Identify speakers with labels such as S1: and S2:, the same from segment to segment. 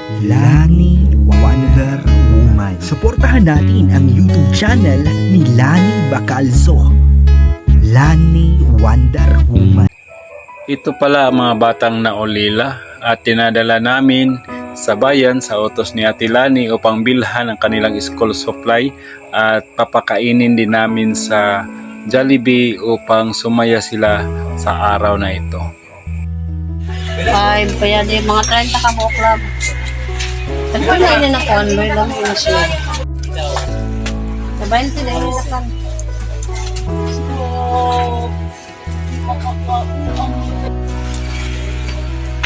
S1: Lani Wonder Woman. Suportahan natin ang YouTube channel ni Lani Bacalzo. Lani Wonder Woman.
S2: Ito pala ang mga batang naulila at tinadala namin sa bayan sa utos ni Ate Lani upang bilhan ang kanilang school supply at papakainin din namin sa Jollibee upang sumaya sila sa araw na ito.
S3: 5, kaya di mga 30 ka mo club. Tagpal na yun na convoy lang yun siya. Sa 20 na yun na kan.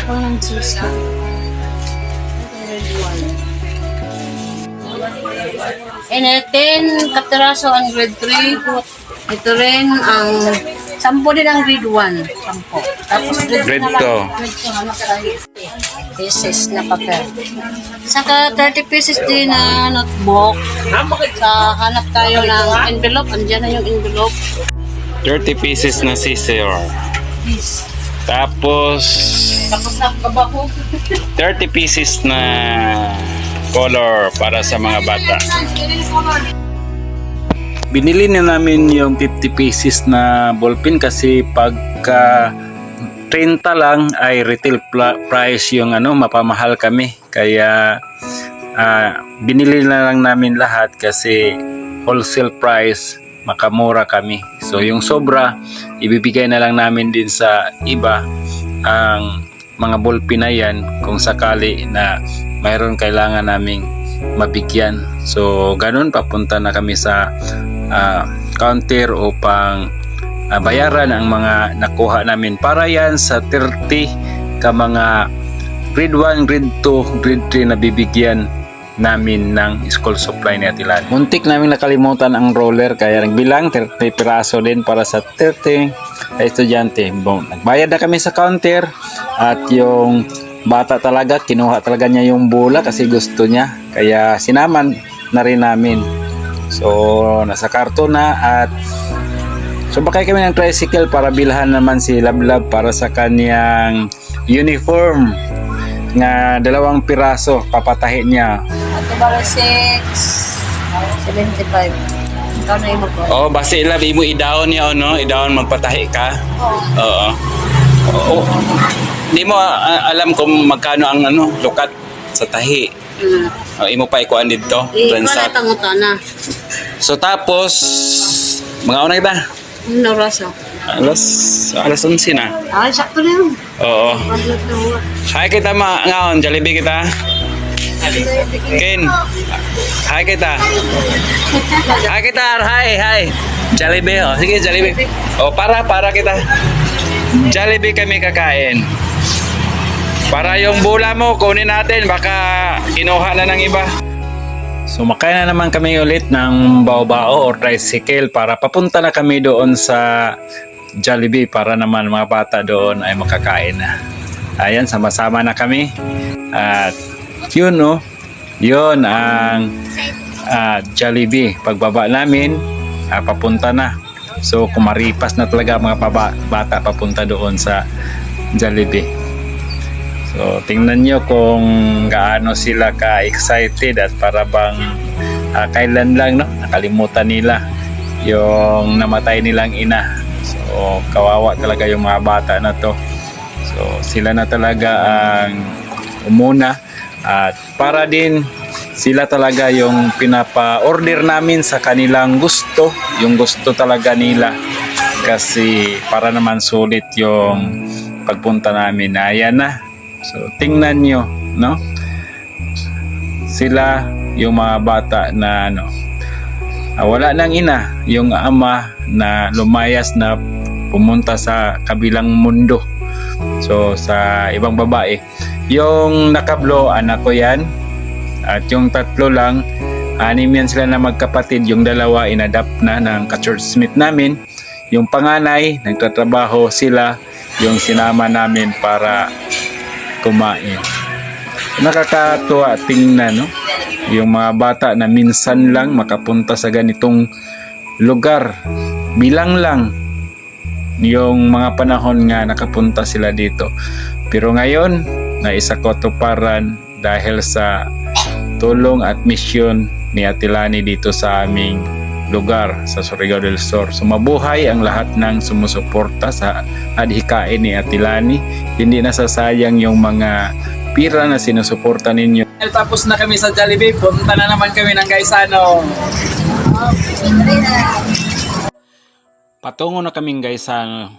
S3: Ito ng cheese. And 10 katiraso ang grade 3. Ito rin ang 10 din ang grade 1. 10. Tapos
S2: Grade
S3: na lang.
S2: 2.
S3: Grade 2 hanap tayo. Pieces na papel. Saka 30 pieces din na notebook. Sa hanap tayo ng envelope. Andiyan na yung envelope.
S2: 30 pieces na scissor.
S3: Please.
S2: Tapos
S3: Tapos na kabako.
S2: 30 pieces na color para sa mga bata. Binili na namin yung 50 pieces na ballpen kasi pagka 30 lang ay retail price yung mapamahal kami. Kaya binili na lang namin lahat kasi wholesale price makamura kami. So yung sobra ibibigay na lang namin din sa iba ang mga ballpen na yan kung sakali na mayroon kailangan naming mabigyan. So ganun, papunta na kami sa counter upang bayaran ang mga nakuha namin para yan sa 30 ka mga grade 1, grade 2, grade 3 na bibigyan namin ng school supply ni Ate Lani. Muntik namin nakalimutan ang roller kaya nagbilang 30 piraso din para sa 30 estudyante. Nagbayad na kami sa counter at yung bata talaga kinuha talaga niya yung bola kasi gusto niya kaya sinaman na rin namin. So nasa karton na at sumakay kami ng tricycle para bilhan naman si Lablab para sa kanyang uniform nga 2 piraso papatahi niya.
S3: Ito ba 6.75. Ikaw na yung mag-order.
S2: Oh, basta ilabi mo idaon niya idaon magpatahi ka. Oo. Oo. Di mo alam kung magkano ang lukat sa tahi. Imo pa ikuan dito.
S3: Wala tangutana.
S2: So tapos mga una kita.
S3: Ano rasa?
S2: Alas 11 na.
S3: Ay, sakto na yun.
S2: Oo. Hi kita ngaon, Jollibee kita. Ken. Hi kita. Hi kita, hi. Jollibee, sige Jollibee. Para kita. Jollibee kami kakain. Para yung bola mo kunin natin, baka kinuha na ng iba. Sumakay na naman kami ulit ng bao-bao or tricycle para papunta na kami doon sa Jollibee para naman mga bata doon ay makakain na. Ayan, sama-sama na kami. At yun yun ang Jollibee. Pagbaba namin, papunta na. So kumaripas na talaga mga bata papunta doon sa Jollibee. So tingnan nyo kung gaano sila ka-excited at para bang kailan lang nakalimutan nila yung namatay nilang ina. So kawawa talaga yung mga bata na to. So sila na talaga ang umuna at para din sila talaga yung pinapa-order namin sa kanilang gusto, yung gusto talaga nila kasi para naman sulit yung pagpunta namin. Ayan na. So tingnan nyo, sila yung mga bata na wala nang ina, yung ama na lumayas na pumunta sa kabilang mundo. So sa ibang babae, yung nakablo anak ko yan at yung 3 lang 6 yan sila na magkapatid. Yung 2 inadapt na ng ka-churchmate namin. Yung panganay nagtatrabaho sila, yung sinama namin para kumain. Nakakatuwa tingnan yung mga bata na minsan lang makapunta sa ganitong lugar. Bilang lang yung mga panahon nga nakapunta sila dito. Pero ngayon, naisa ko tuparan dahil sa tulong at misyon ni Ate Lani dito sa aming lugar sa Surigao del Sur. So mabuhay ang lahat ng sumusuporta sa adhikain ni Ate Lani. Hindi nasasayang yung mga pira na sinusuporta ninyo. Tapos na kami sa Jollibee, punta na naman kami ng Gaisano. Patungo na kaming Gaisano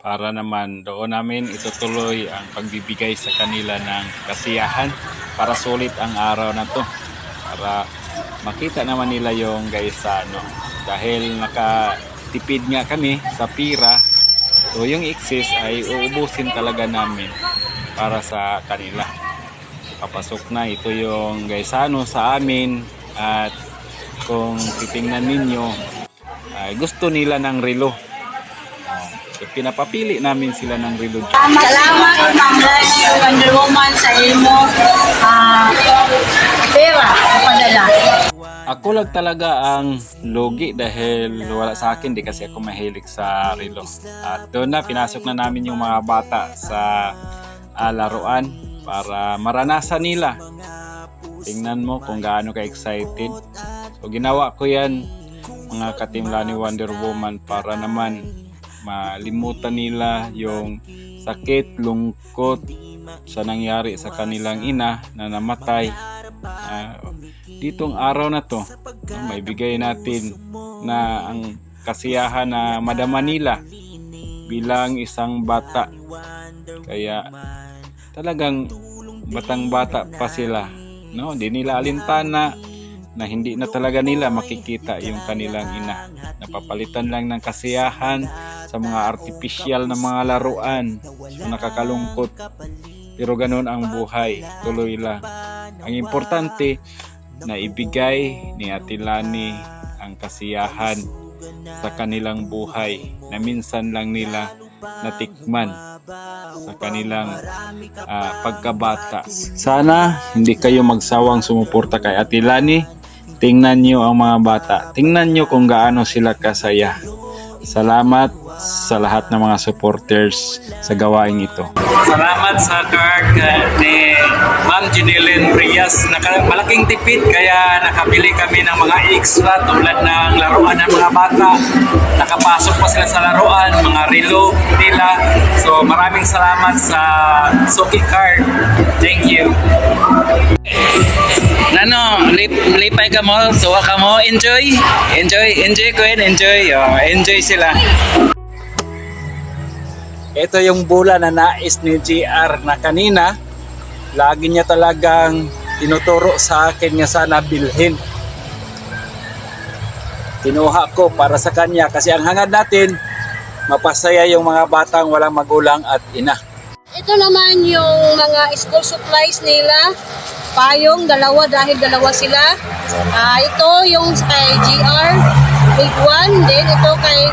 S2: para naman doon namin itutuloy ang pagbibigay sa kanila ng kasiyahan para sulit ang araw na to, para makita naman nila yung Gaisano. Dahil nakatipid nga kami sa pira, so yung excess ay uubusin talaga namin para sa kanila. Papasok na ito yung Gaisano sa amin, at kung titingnan ninyo ay gusto nila ng relo. So, pinapapili namin sila ng relo.
S3: Salamat, Ma'am Lani Wonder Woman, sa imo pera padala.
S2: Ako lang talaga ang lugi dahil wala sa akin, di kasi ako mahilig sa relo. At doon na pinasok na namin yung mga bata sa laruan para maranasan nila. Tingnan mo kung gaano ka-excited. So ginawa ko yan, mga ka-Team Lani Wonder Woman, para naman malimutan nila yung sakit, lungkot sa nangyari sa kanilang ina na namatay. Ditong araw na to, may bigay natin na ang kasiyahan na madama nila bilang isang bata. Kaya talagang batang-bata pa sila, no? Hindi nila alintana na hindi na talaga nila makikita yung kanilang ina. Napapalitan lang ng kasiyahan sa mga artificial na mga laruan. So, nakakalungkot. Pero ganun ang buhay. Tuloy lang. Ang importante na ibigay ni Ate Lani ang kasiyahan sa kanilang buhay na minsan lang nila natikman sa kanilang pagkabata. Sana hindi kayo magsawang sumuporta kay Ate Lani. Tingnan nyo ang mga bata. Tingnan nyo kung gaano sila kasaya. Salamat sa lahat ng mga supporters sa gawain ito. Salamat sa card ni Ma'am Jeneline Prias. Malaking tipid kaya nakabili kami ng mga extra tulad ng laruan ng mga bata. Nakapasok pa sila sa laruan, mga relo nila. So maraming salamat sa Suki card. Thank you. Nano, lipay ka mo, tuwa ka mo, enjoy, Queen, enjoy sila. Ito yung bola na nais ni GR na kanina, lagi niya talagang tinuturo sa akin nga sana bilhin. Kinuha ko para sa kanya kasi ang hangad natin, mapasaya yung mga batang walang magulang at ina.
S3: Ito naman yung mga school supplies nila. Payong, dalawa dahil dalawa sila. Ito yung kay GR, big one. Then ito kay,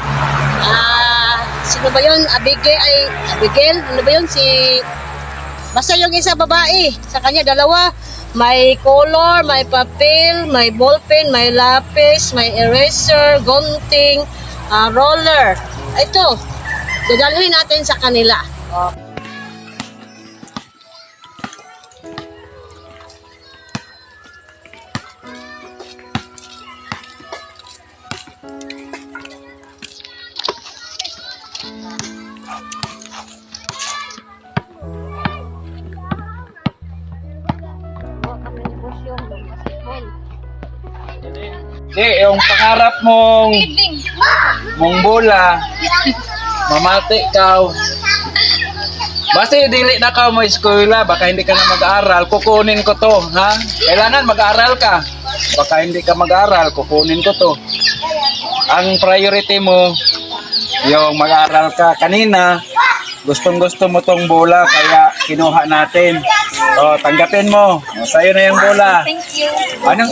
S3: sino ba yun? Abigail? Ano ba yun? Basta yung isa babae. Sa kanya dalawa. May color, may papel, may ballpen, may lapis, may eraser, gunting, roller. Ito, dadalhin natin sa kanila.
S2: Yung pangarap mong bola, mamati ka. Basta dili na ka mo eskwela, baka hindi ka na mag-aaral, kukunin ko to, ha? Kailangan mag-aaral ka. Baka hindi ka mag-aaral, kukunin ko to. Ang priority mo, yung mag-aaral ka. Kanina, gustong-gusto mo tong bola, kaya kinuha natin. O, tanggapin mo. O, sa'yo na yung bola.
S3: Thank you.
S2: Anong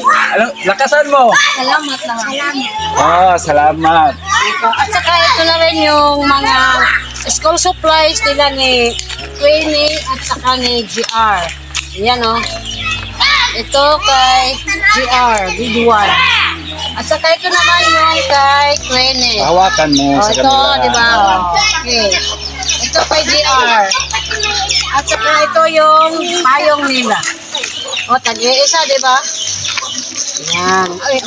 S2: lakasan mo?
S3: Salamat lang.
S2: Salamat.
S3: At saka ito na rin yung mga school supplies nila ni Queenie at saka ni GR. Yan o. Ito kay GR, big one. At saka ito naman yung kay Queenie.
S2: Hawakan mo sa
S3: Ito,
S2: kanila.
S3: di ba? Okay. Ito kay GR. At saka ito yung payong nila. O, tag-iisa, di ba? Yan. Ay,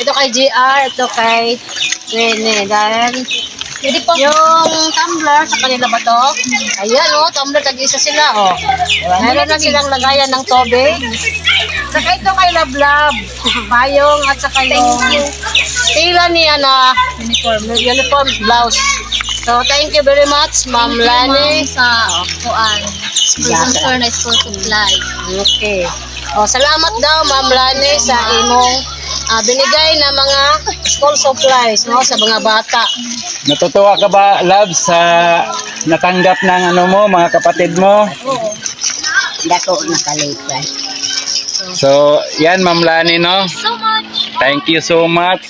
S3: ito kay GR, ito kay Rene. Dahil yung tumbler sa kanila ba to? Ayan, tumbler, tag-isa sila, Meron na silang lagayan ng tubig. Saka ito kay Lablab, payong at saka yung tila niya na uniform blouse. So, thank you very much, Ma'am Lani.
S4: Sa kuan. Sponsor na school supply.
S3: Okay. Salamat daw, Ma'am Lani, sa imong binigay na mga school supplies sa mga bata.
S2: Natutuwa ka ba, Love, sa natanggap ng mga kapatid mo?
S3: Dako nakalitan.
S2: So, yan, Ma'am Lani, no? Thank you so much.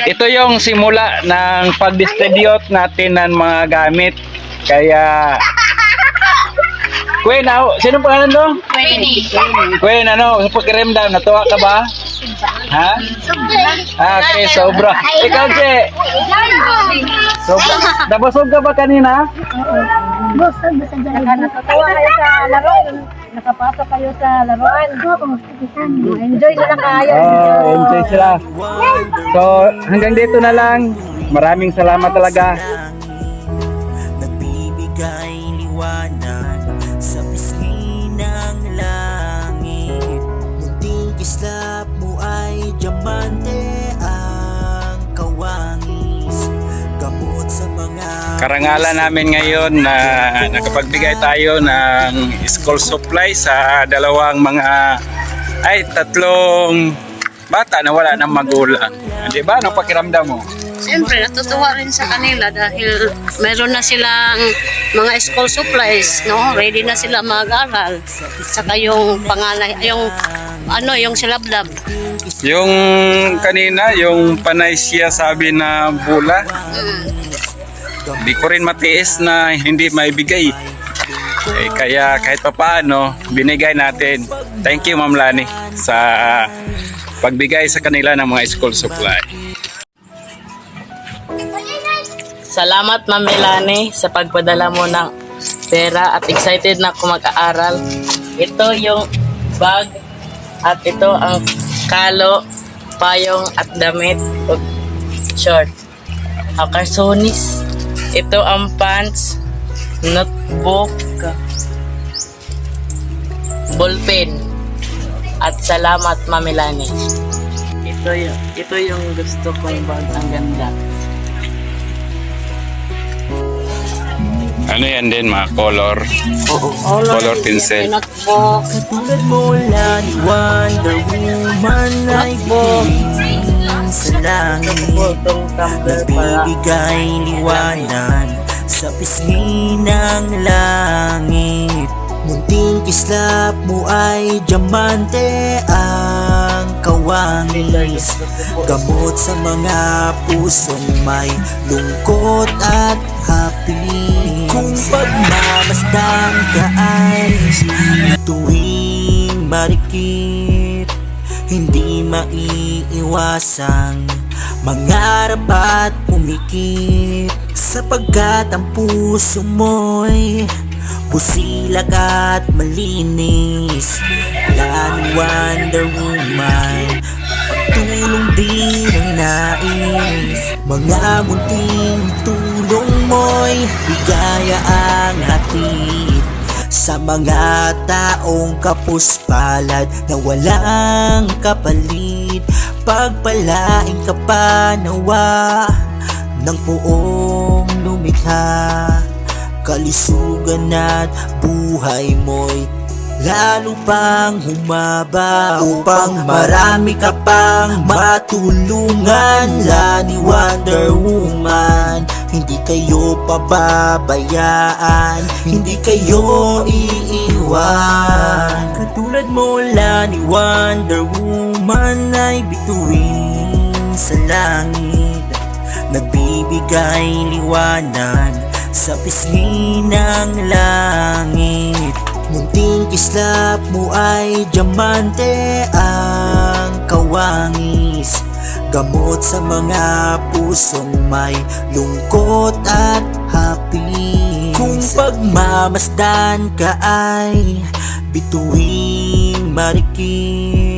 S2: Ito yung simula ng pag-distribute natin ng mga gamit. Kaya, Gwen, sino pangalan mo? Gwen, sa pakiramdam, natuwa ka ba? Ha? Okay, sobra. Ikaw, Je. Sobra. Nabusog ka ba kanina?
S3: Nakatawa kayo sa laro. Nakapasok kayo sa laruan. Enjoy sila kayo.
S2: Enjoy sila. So, hanggang dito na lang. Maraming salamat talaga.
S5: Nagbibigay liwanag sa pisngi ng langit. Munting kislap mo ay diamante ang kawangis. Gamot sa mga
S2: Karangalan namin ngayon na nakapagbigay tayo ng school supply sa tatlong bata na wala ng magulang. Di ba? Anong pakiramdam mo?
S3: Siyempre, natutuwa rin sa kanila dahil meron na silang mga school supplies, Ready na sila mag-aral. Saka yung panganay, yung silablab.
S2: Yung kanina, yung panay siya sabi na bula, di ko rin matiis na hindi maibigay. Kaya kahit papaano, binigay natin. Thank you, Ma'am Lani, sa pagbigay sa kanila ng mga school supply.
S6: Salamat, Ma'am Melanie, sa pagpadala mo ng pera at excited na ako mag-aaral. Ito yung bag at ito ang kalo, payong at damit o short. Karsonis. Ito ang pants, notebook, ballpen. At salamat, Ma'am Melanie. Ito yung gusto kong bag. Ang ganda.
S2: Ano yan din, mga color pencil.
S3: Notebook.
S5: Katulad mo lang ni Wonder Woman ay biging sa langit.
S6: Itong tumbler para
S5: Nagbibigay liwanag sa pisngi ng langit. Munting kislap mo ay diamante ang kawangis. Gamot sa mga pusong may lungkot at happy. Kung pagmamasdan ka ay tuwing marikit, hindi maiiwasang mangarap at pumikit. Sapagkat ang puso mo'y busilak at malinis. Lani Wonder Woman, pagtulong din ang nais. Mga munting tulong mo'y bigaya ang hatid sa mga taong kapuspalad na walang kapalit. Pagpalain ka pa nawa ng poong lumikha. Kalisugan at buhay mo'y lalo pang humaba, upang marami ka pang matulungan. Lani Wonder Woman, hindi kayo pababayaan, hindi kayo iiwan. Katulad mo, Lani Wonder Woman, ay bituin sa langit. Nagbibigay liwanag sa pisngi ng langit. Munting kislap mo ay diamante ang kawangis. Gamot sa mga pusong may lungkot at happy. Kung pagmamasdan ka ay bituing marikim.